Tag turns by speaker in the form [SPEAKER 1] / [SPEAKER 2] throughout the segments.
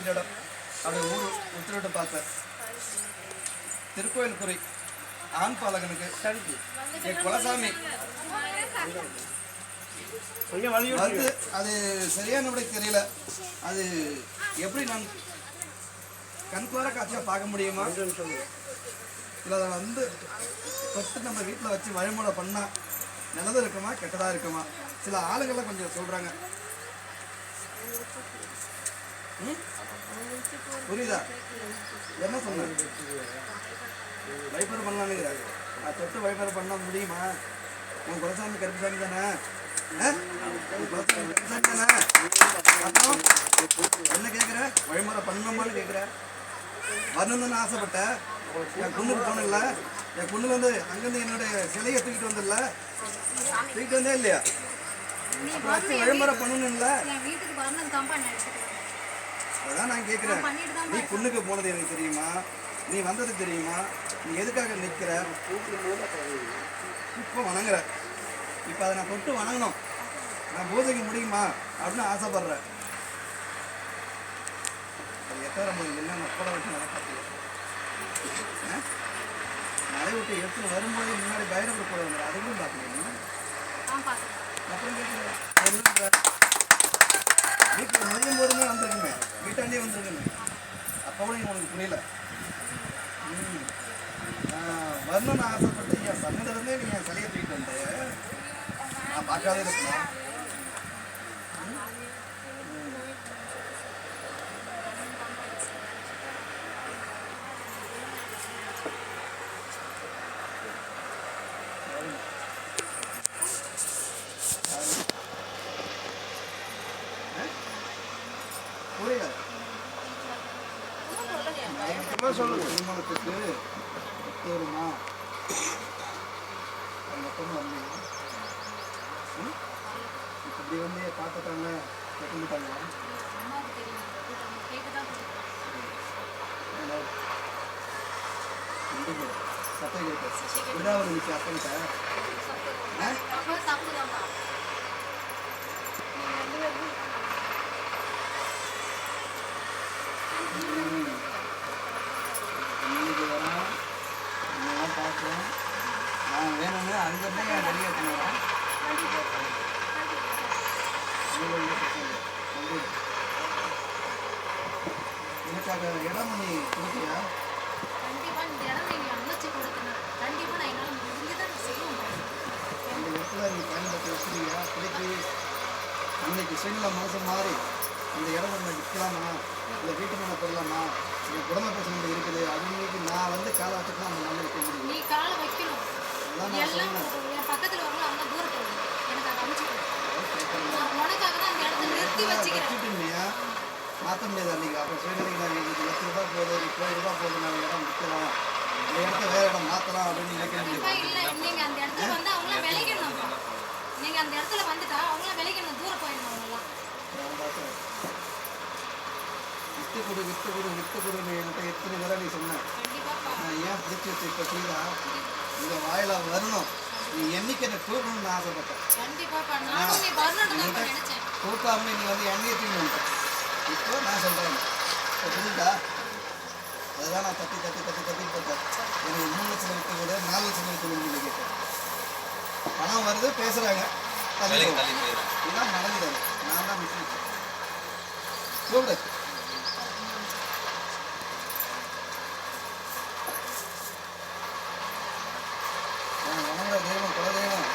[SPEAKER 1] அந்த இடம் அப்படி ஊர் உத்திரிட்டு பார்த்தேன். திருக்கோயில் குறி ஆண் பாலகனுக்கு என் குலசாமி வந்து அது சரியானபடி தெரியல. அது எப்படி நான் கண்குளார காட்சியாக பார்க்க முடியுமா இல்லை அதை வந்து தொட்டு நம்ம வீட்டில் வச்சு வழிமுறை பண்ணால் நல்லது இருக்குமா கெட்டதாக இருக்குமா? சில ஆளுங்கள்லாம் கொஞ்சம் சொல்கிறாங்க. புரியுதா? என்ன சொன்னேன்? வைப்பர் பண்ணலான்னுங்கிறாங்க. நான் தொட்டு வைப்பர் பண்ண முடியுமா? உன் குலசாமி கருப்புசாமி தானே? கருப்புசாமி தானே? அப்புறம் என்ன கேட்குற? வழிமுறை பண்ணணுமான்னு கேட்குற? வரணும்னு ஆசைப்பட்டேன். என் பொண்ணுக்கு போனல, என் பொண்ணுல வந்து அங்கேருந்து என்னுடைய சிலையை தூக்கிட்டு வந்தல, தூக்கிட்டு வந்தே இல்லையா? அப்புறம் வழிமுறை பண்ணணும்ல. அதான் நான் கேட்குறேன். நீ பொண்ணுக்கு போனது எனக்கு தெரியுமா? நீ வந்தது தெரியுமா? நீ எதுக்காக நிற்கிற? இப்போ வணங்குற. இப்போ அதை நான் தொட்டு வணங்கணும், நான் பூஜைக்கு முடியுமா அப்படின்னு ஆசைப்படுறேன். அது எத்தனை முடியும் என்ன கூட வச்சு நடக்காது. மழை விட்டு எடுத்துன்னு வரும்போது முன்னாடி பைரவர் கூட வந்துடும். அதுவும் பார்க்கணும். அப்புறம் கேட்குறேன், வீட்டில் நுழையும் போதுமே வந்துருக்குமே, வீட்டாண்டே வந்துருக்குமே. அப்போ கூட உனக்கு புரியல. வரணும்னு ஆசைப்பட்டு என் சன்னதிலேருந்தே நீ என் சிலையை தூக்கிட்டு வந்து நான் பார்க்காதே இருக்கணும். புரியல? சொல்லுங்க. திருமணத்துக்கு வருமா மொத்தமாக வந்தீங்க? இப்படி வந்து பார்த்துட்டாங்க கேட்டுட்டாங்க. சட்டை கேட்டு விடாவது இருந்துச்சு அப்பன்ட்ட. பார்க்குறேன் நான் வேணும்னு அங்கேருந்தே என் வெளியேற்றினேன். எனக்காக இடம் நீ கொடுத்தியா? அந்த இடத்துல நீ பயன்படுத்தி வச்சுருக்கியா? பிடிச்சி அன்னைக்கு சைடில் மனசு மாறி இந்த இடம் நம்ம விற்கலாமா இல்லை வீட்டு மேலே போடலாமா, என் குடும்ப பிரச்சனை இருக்குது, அவங்களுக்கு நான் வந்து காலை வச்சுட்டு அந்த நல்ல வைக்க முடியும்.
[SPEAKER 2] நீ காலை வைக்கணும். எல்லாம் என் பக்கத்தில் வரணும். அவங்க தூரத்தில் எனக்கு அதை அமைச்சுக்கணும். உனக்காக தான் அந்த இடத்துல நிறுத்தி வச்சுக்கிறேன்.
[SPEAKER 1] மாற்ற முடியாது. அன்றைக்கி அப்புறம் சொல்லிடுறீங்க, எங்களுக்கு ₹1,00,000 போகுது, ₹20,000 போகுது, நான் இடம் விற்கலாம், இந்த இடத்த வேறு இடம் மாற்றலாம் அப்படின்னு நினைக்கிறேன்.
[SPEAKER 2] இல்லை, நீங்கள் அந்த இடத்துல வந்து அவங்களாம் விளைக்கணும். நீங்கள் அந்த இடத்துல வந்துட்டா அவங்களாம் விளைக்கணும், தூரம் போயிடணும். அவங்களாம்
[SPEAKER 1] விட்டு கொடுன்னு என்கிட்ட எத்தனை தடவை நீ சொன்னேன். நான் ஏன் பிடிச்சி வச்சு இப்போ செய்தா இந்த வாயில வரணும், நீ என்னைக்கு என்னை தூக்கணும்னு ஆசைப்பட்டேன். தூக்காம நீ வந்து எண்ணெயை தூக்கணும். இப்போ நான் சொல்கிறேன், இப்போ புரியுதா? அதுதான் நான் தட்டி போட்டேன். எனக்கு 3 லட்சம் விட்டு கூட 4 லட்சம் விட்டு கொடுங்க கேட்டேன். பணம் வருது, பேசுகிறாங்க, இதுதான் நடந்தது. நான் தான் விட்டு வச்சேன். கூப்பிடு. வணங்குற தெய்வம் குலதெய்வம்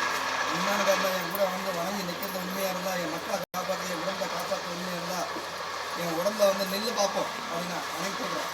[SPEAKER 1] உண்மையானதாக இருந்தால் என் கூட வந்து வணங்கி நிற்கிறது உண்மையாக இருந்தால், என் மக்களை காப்பாற்ற, என் உடம்பை காப்பாற்ற உண்மையாக இருந்தால், என் உடம்புல வந்து நெல்லு பார்ப்போம் அப்படின்னா அனைத்து சொல்கிறேன்.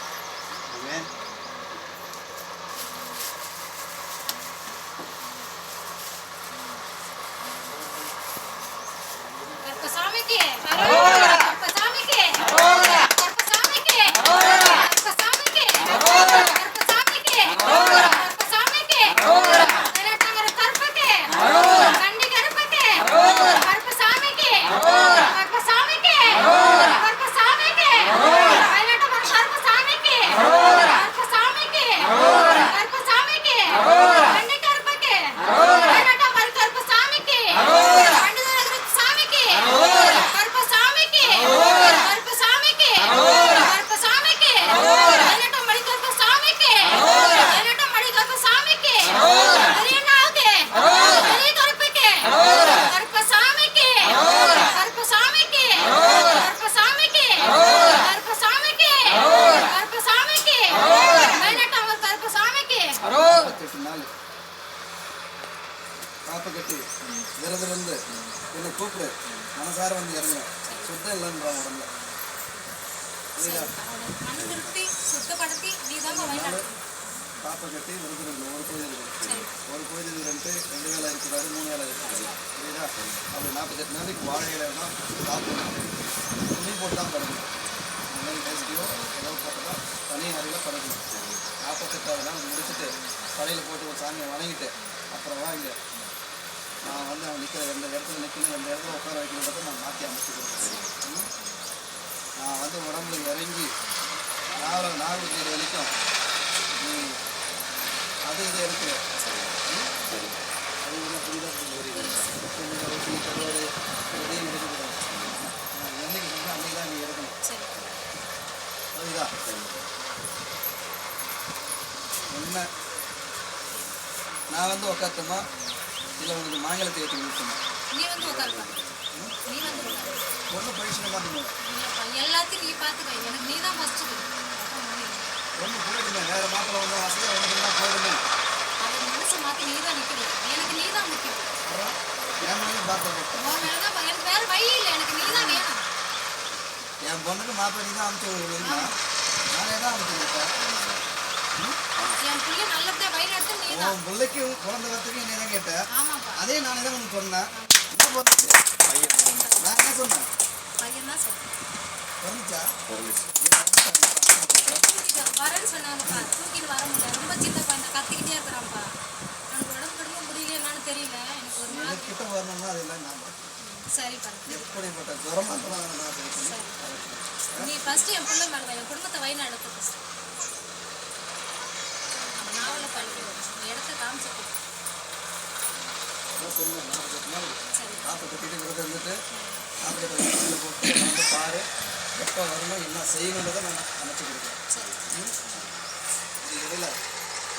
[SPEAKER 1] சுத்தம் இல்லைன்றான் உடம்புல. புரியுதா?
[SPEAKER 2] மன திருப்தி சுத்தப்படுத்தி நீ தான் வழிநடத்தணும்.
[SPEAKER 1] காப்பை கட்டி விருதுகள் ஒரு கோயில் இருக்குது. ஒரு கோயில் 2 வேலை இருக்கிறாரு, 3 வேலை இருக்கிறாரு. புரியுதா? அப்படி 48 நாளைக்கு வாழை இலைன்னா சாப்பிடணும். துணி போட்டு தான் படுக்கணும். இந்த மாதிரி வேஸ்டியோ ஏதோ போட்டு தான் தனி அறையில் படுக்கணும். 48வது நாள் முடிச்சுட்டு கடையில் போட்டு ஒரு சாமியை வணங்கிட்டு அப்புறம் வாங்க நான் வந்து அவன் நிற்கிற எந்த இடத்துல நிற்கணும், எந்த இடத்துல உட்கார வைக்கணுன்றதை நான் மாற்றி அமைச்சு கொடுக்குறேன். நான் வந்து உடம்புல இறங்கி நாகூர் வரைக்கும் நீ அது இதை எடுக்கிற அது இதெல்லாம் புரியுதா ஊசி கருவாடு எதையும் எடுக்கக்கூடாது. என்னைக்கு சொன்னால் அன்றைக்கி தான் நீ எடுக்கணும். புரியுதா? என்ன நான் வந்து உட்காத்தமா இல்லை உனக்கு மாங்கலத்தை ஏற்றி நிறுத்தணும்.
[SPEAKER 2] நீ வந்து உட்காருப்பா. நீ வந்து உட்காரு.
[SPEAKER 1] ஒன்றும் பயிற்சி தான் பண்ணுவேன்.
[SPEAKER 2] எல்லாத்தையும் நீ பார்த்துக்க. எனக்கு நீ தான் ஃபஸ்ட்டு.
[SPEAKER 1] ஒன்றும் போயிடுங்க. வேறு மாப்பிள்ளை வந்து ஆசையாக உனக்கு தான் போயிடுமே.
[SPEAKER 2] அது மனசை மாற்றி நீ தான் நிற்கணும். எனக்கு நீ தான் முக்கியம்.
[SPEAKER 1] என் மேலே பார்த்து
[SPEAKER 2] உன் மேலே தான் எனக்கு வேறு வழி இல்லை. எனக்கு நீ தான் வேணும்.
[SPEAKER 1] என் பொண்ணுக்கு மாப்பிள்ளை நீ தான் அனுப்பிச்சு விடுவீங்களா? நானே தான் அனுப்பிச்சு விட்டேன்.
[SPEAKER 2] என் பிள்ளை நல்லபடியாக வழி நடத்த நீ தான்.
[SPEAKER 1] உன் பிள்ளைக்கு குழந்தை வரத்துக்கு என்ன தான் கேட்டேன்.
[SPEAKER 2] ஆமாப்பா.
[SPEAKER 1] அதே நானே தான் உனக்கு சொன்னேன். நான் என்ன சொன்னேன்?
[SPEAKER 2] பையன் தான் சொல்றேன்.
[SPEAKER 1] வந்துச்சா?
[SPEAKER 2] வரேன்னு சொன்னாங்கப்பா. தூக்கிட்டு வர முடியல. ரொம்ப சின்ன பையன் கத்திக்கிட்டே இருக்கிறான்ப்பா. எனக்கு உடம்பு கடுமை முடியல என்னன்னு தெரியல. எனக்கு ஒரு மாதிரி
[SPEAKER 1] கிட்ட வரணும்னா அதெல்லாம் நான்
[SPEAKER 2] சரிப்பா.
[SPEAKER 1] எப்படிப்பட்ட ஜுரமா இருந்தாலும் நான் பேசுறேன்.
[SPEAKER 2] நீ ஃபர்ஸ்ட் என் பிள்ளை மேலே என் குடும்பத்தை வழி நடத்து ஃபர்ஸ்ட். நாவல பள்ளி இடத்த காமிச்சிட்டு
[SPEAKER 1] சொன்னேன் 48 நாள்
[SPEAKER 2] சரி
[SPEAKER 1] காப்பை கட்டிட்டு விரதம் இருந்துட்டு காப்பை போட்டு வந்து பாரு எப்போ வரணும் என்ன செய்யணுன்றதை நான் அமைச்சு கொடுக்குறேன்.
[SPEAKER 2] சரி
[SPEAKER 1] இது இடையில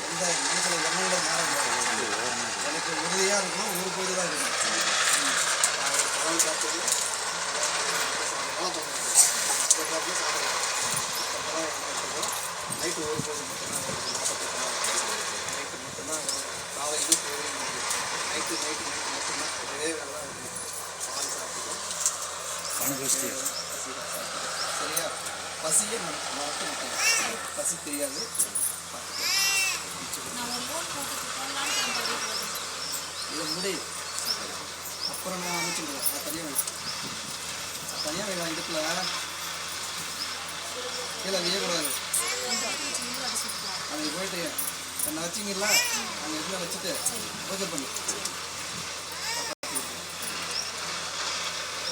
[SPEAKER 1] எந்த மனசில் எண்ணங்களும் மாறக்கூடாது. எனக்கு உறுதியாக இருக்கணும், ஒரு கோயில் தான் இருக்கணும். பழம் சாப்பிட்டு நைட்டு ஒரு கோயில் மட்டும்தான் 48 நாள் நைட்டு மட்டும்தான் காலை இது கோயில் நைட்டு மட்டும்தான் ஒரே வேலை தான் இருக்குது. பால் சாப்பிட்டு சரியா? பசியே மறக்க மாட்டேன். பசி தெரியாது.
[SPEAKER 2] நான் ஒரு லோன் போட்டு போடலான்னு வீட்டில்
[SPEAKER 1] இதை முடி அப்புறம் நான் அமைச்சுடுவேன். தனியாக வேணும் இடத்துல கீழே வேயக்கூடாது. அங்கே போயிட்டு என்னை வச்சிங்களா அங்கே எதுல வச்சுட்டு பூஜை பண்ணு.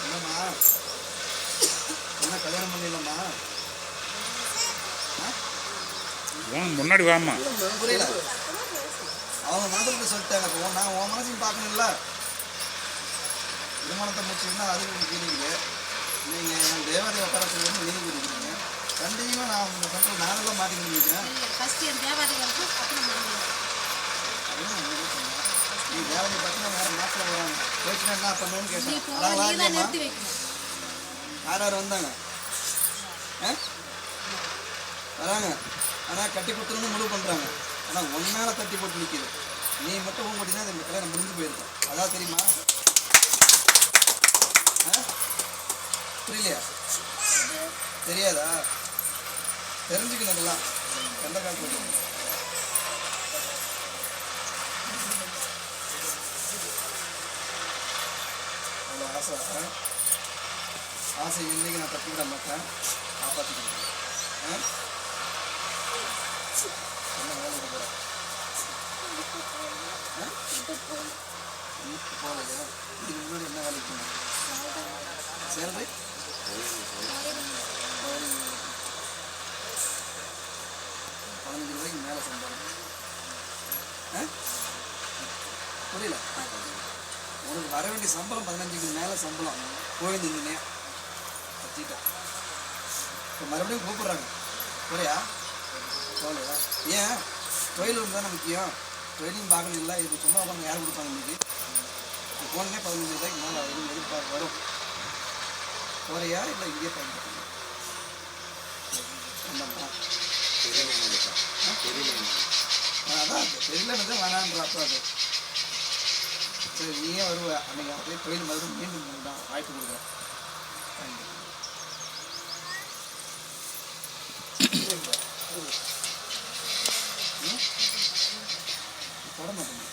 [SPEAKER 1] என்னம்மா என்ன கல்யாணம் பண்ணிடலாமா?
[SPEAKER 3] முன்னாடி வாமா.
[SPEAKER 1] புரியல. அவங்க மனசுக்கு சொல்லிட்டாங்க. நான் உன் மனசையும் பார்க்கணும்ல. திருமணத்தை முடிச்சுன்னா அதுக்கு உங்களுக்கு கேள்விங்க. நீங்கள் என் தேவாலய உட்கார சொல்லி நீங்கள் கொடுக்குறீங்க. கண்டிப்பாக நான் உங்கள் கண்ட்ரோல் நானெல்லாம் மாட்டிக்க முடியுங்க.
[SPEAKER 2] ஃபர்ஸ்ட் என் தேவாதி வரைக்கும் அப்புறம்
[SPEAKER 1] நீ தேவாலய பார்த்தீங்கன்னா வேறு மாப்பிள்ள வராங்க. போயிடுச்சுன்னா என்ன பண்ணுவேன்னு கேட்டேன்.
[SPEAKER 2] நிறுத்தி வைக்கணும்.
[SPEAKER 1] யார் வந்தாங்க வராங்க. ஆனால் கட்டி கொடுத்துருந்து முடிவு பண்ணுறாங்க. ஆனால் ஒன்றால் தட்டி போட்டு நிற்கிது. நீ மட்டும் போக மாட்டீங்கன்னா இந்த கல்யாணம் முடிஞ்சு போயிருக்கோம். அதான் தெரியுமா? புரியலையா? தெரியாதா? தெரிஞ்சுக்கணும். இதெல்லாம் எந்த காலத்தில் அவ்வளோ ஆசை இன்னைக்கு நான் தப்பிவிட மாட்டேன். காப்பாற்றிக்கிறேன். என்ன வேலைக்கு போகிறேன்? போகலையா? இதுக்கு முன்னாடி என்ன வேலைக்கு போனேன்? சேலரி 15 ரூபாய்க்கு மேலே சம்பளம். புரியல. உனக்கு வர வேண்டிய சம்பளம் 15க்கு மேலே சம்பளம் போயிருந்தீங்கன்னே வச்சுட்டேன். இப்போ மறுபடியும் கூப்பிட்றாங்க. போலையா? போகலையா? ஏன்? தொழில் தானே முக்கியம். தொழிலும் பார்க்கணும். இல்லை இது சும்மா உட்காந்து யார் கொடுப்பாங்க? இன்னைக்கு போனே 15 ரூபாய்க்கு மேலே எதிர்பார்க்க வரும். போறையா இல்லை இங்கே பயன்படுத்தணும்? அதான் தெரியலன்னு தான் வேணான்றப்போ அது சரி நீயே வருவ. அன்றைக்கி அப்படியே தொழில் மறுபடியும் மீண்டும் வாய்ப்பு கொடுக்குறேன். போட மாட்டேங்க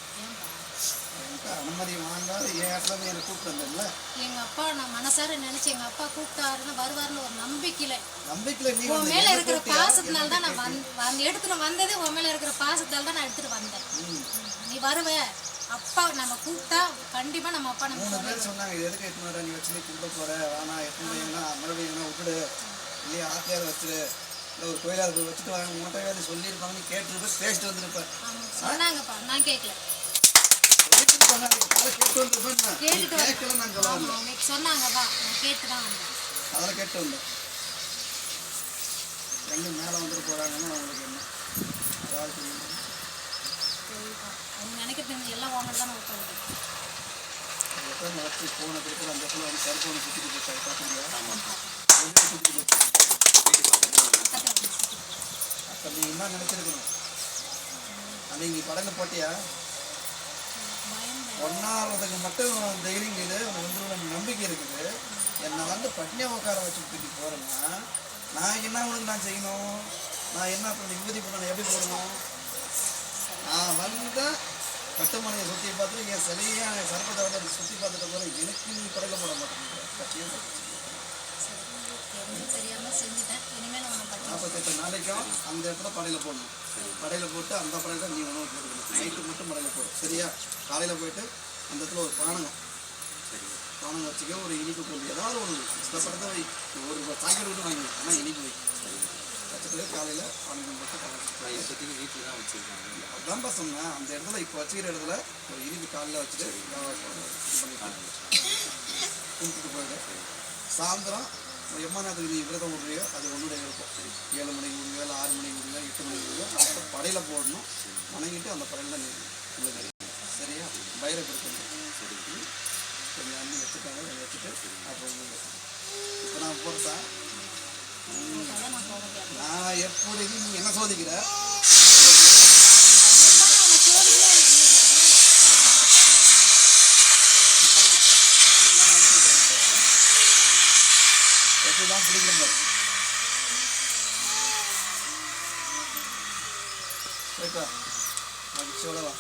[SPEAKER 1] அனுமதி வாங்காத என் இடத்துல என்னை கூப்பிட்டு வந்தேன்ல.
[SPEAKER 2] எங்க அப்பா நான் மனசார நினைச்சு எங்க அப்பா கூப்பிட்டாருன்னு வருவாருன்னு ஒரு நம்பிக்கையில
[SPEAKER 1] நீ
[SPEAKER 2] உன் மேல இருக்கிற பாசத்தினால தான் நான் எடுத்துட்டு வந்ததே உன் மேல இருக்கிற பாசத்தால தான் நான் எடுத்துட்டு வந்தேன். நீ வருவ அப்பா நம்ம கூப்பிட்டா கண்டிப்பா நம்ம அப்பா நம்ம
[SPEAKER 1] 3 பேர் சொன்னாங்க இது எதுக்கு எத்தனை வர நீ வச்சு நீ கூப்பிட போற ஆனா எத்தனை மறுபடியும் விட்டுடு இல்லையா ஆக்கையார் வச்சுடு இல்லை ஒரு கோயிலாக போய் வச்சுட்டு வாங்க மூட்டையாவது சொல்லியிருப்பாங்க நீ கேட்டுருப்ப பேசிட்டு வந்துருப்பேன்.
[SPEAKER 2] சொன்னாங்கப்பா நான் கேட்கல சொன்னாங்கப்பா நான் கேட்டுதான் வந்தேன்.
[SPEAKER 1] அதெல்லாம் கேட்டு வந்தேன் எங்க மேலே வந்துட்டு போறாங்கன்னு அவங்களுக்கு என்ன அதாவது
[SPEAKER 2] அவங்க நினைக்கிறது எல்லாம் வாங்கிட்டு தான் உட்காந்து
[SPEAKER 1] வச்சு போன திருப்பி அந்த இடத்துல வந்து கருப்போனை சுற்றிட்டு போச்சாரு பார்த்தீங்களா? சுற்றிட்டு போச்சு. அப்போ நீ என்ன நினைச்சிருக்கணும் அன்னைக்கு நீ படங்க போட்டியா ஒன்னாகிறதுக்கு மட்டும் தைரியம் இது உனக்கு நம்பிக்கை இருக்குது. என்னை வந்து பட்னியை உட்கார வச்சுட்டு போகிறேன்னா நான் என்ன உனக்கு நான் செய்யணும்? நான் என்ன பண்ண விபூதி பண்ண எப்படி போடணும்? நான் வந்தால் கட்டுமனையை சுற்றி பார்த்துட்டு என் சிலையை சர்ப்பத்தை வந்து சுற்றி பார்த்துட்டு போகிற எனக்கு நீ படையில போட மாட்டேங்கிற கட்டியும் 48 நாளைக்கும் அந்த இடத்துல படையில் போடணும். படையில் போட்டு அந்த படையில் தான் நீ உணவு போட்டுக்கணும். நைட்டு மட்டும் படையில் போடும் சரியா? காலையில் போயிட்டு அந்த இடத்துல ஒரு பானகம் வச்சுக்க ஒரு இனிப்பு கொண்டு ஏதாவது ஒரு இந்த படத்தை வை ஒரு சாக்கெட் விட்டு வாங்கி ஆனால் இனிப்பு வை வச்சுட்டு காலையில் பானகம் போட்டு வீட்டில் தான் வச்சுருக்காங்க. அதான்ப்பா சொன்னேன் அந்த இடத்துல இப்போ வச்சுக்கிற இடத்துல ஒரு இனிப்பு காலையில் வச்சுட்டு கும்பிட்டு போயிடு. சாயந்தரம் எம்மாநாத்துக்கு நீ விரதம் விடுறியோ அது உன்னுடைய விருப்பம். 7 மணிக்கு விடுவியோ இல்லை 6 மணிக்கு விடுவியோ 8 மணிக்கு விடுவியோ அந்த படையில் போடணும். வணங்கிட்டு அந்த படையில் தான் நீ சரியா? பைரவ இருக்கணும் கொஞ்சம் அண்ணி வச்சுட்டாங்க வச்சுட்டு அப்போ இப்போ நான் போகிறதா நான் எப்படி நீ என்ன சோதிக்கிற? எப்படிதான் பிடிக்கிற மாதிரி போய்ப்பா மகிழ்ச்சியோட வா.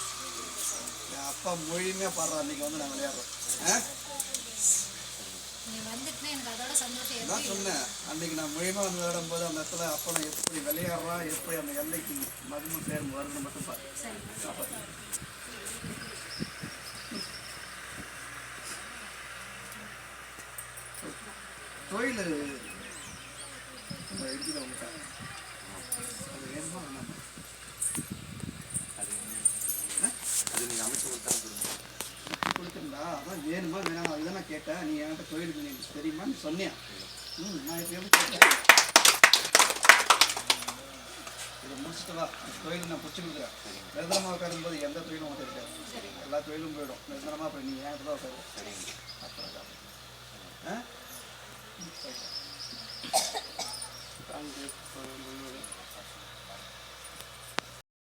[SPEAKER 1] என் அப்பா மொழியுமே பாடுறா அன்னைக்கு வந்து நான் விளையாடுறோம். நான் சொன்னேன் அன்னைக்கு நான் மொழியமாக வந்து விளையாடும் போது அந்த இடத்துல அப்பா நான் எப்படி விளையாடுறான் எப்படி அந்த எல்லைக்கு மகிமை பேர் வருது மட்டும் பாரு. தொழில் இருக்குது அவங்கள்ட்ட அது வேணுமா வேணாமா? அது நீங்கள் அமைச்சு கொடுத்துருந்தா அதான் வேணுமா வேணாமா அதுதான் நான் கேட்டேன். நீ என்கிட்ட தொழிலுக்கு நீ தெரியுமா நீ சொன்னியா? நான் இப்போ எப்படி கேட்டேன் இதை முடிச்சுட்டு வா தொழில் நான் பிடிச்சி கொடுக்குறேன். நிரந்தரமாக உட்காரும்போது எந்த தொழிலும் உங்கள்கிட்ட இருக்காது. எல்லா தொழிலும் போயிடும். நிரந்தரமாக அப்புறம் நீ ஏன் தான் உட்காரு அப்புறம் தேங்க்யூ.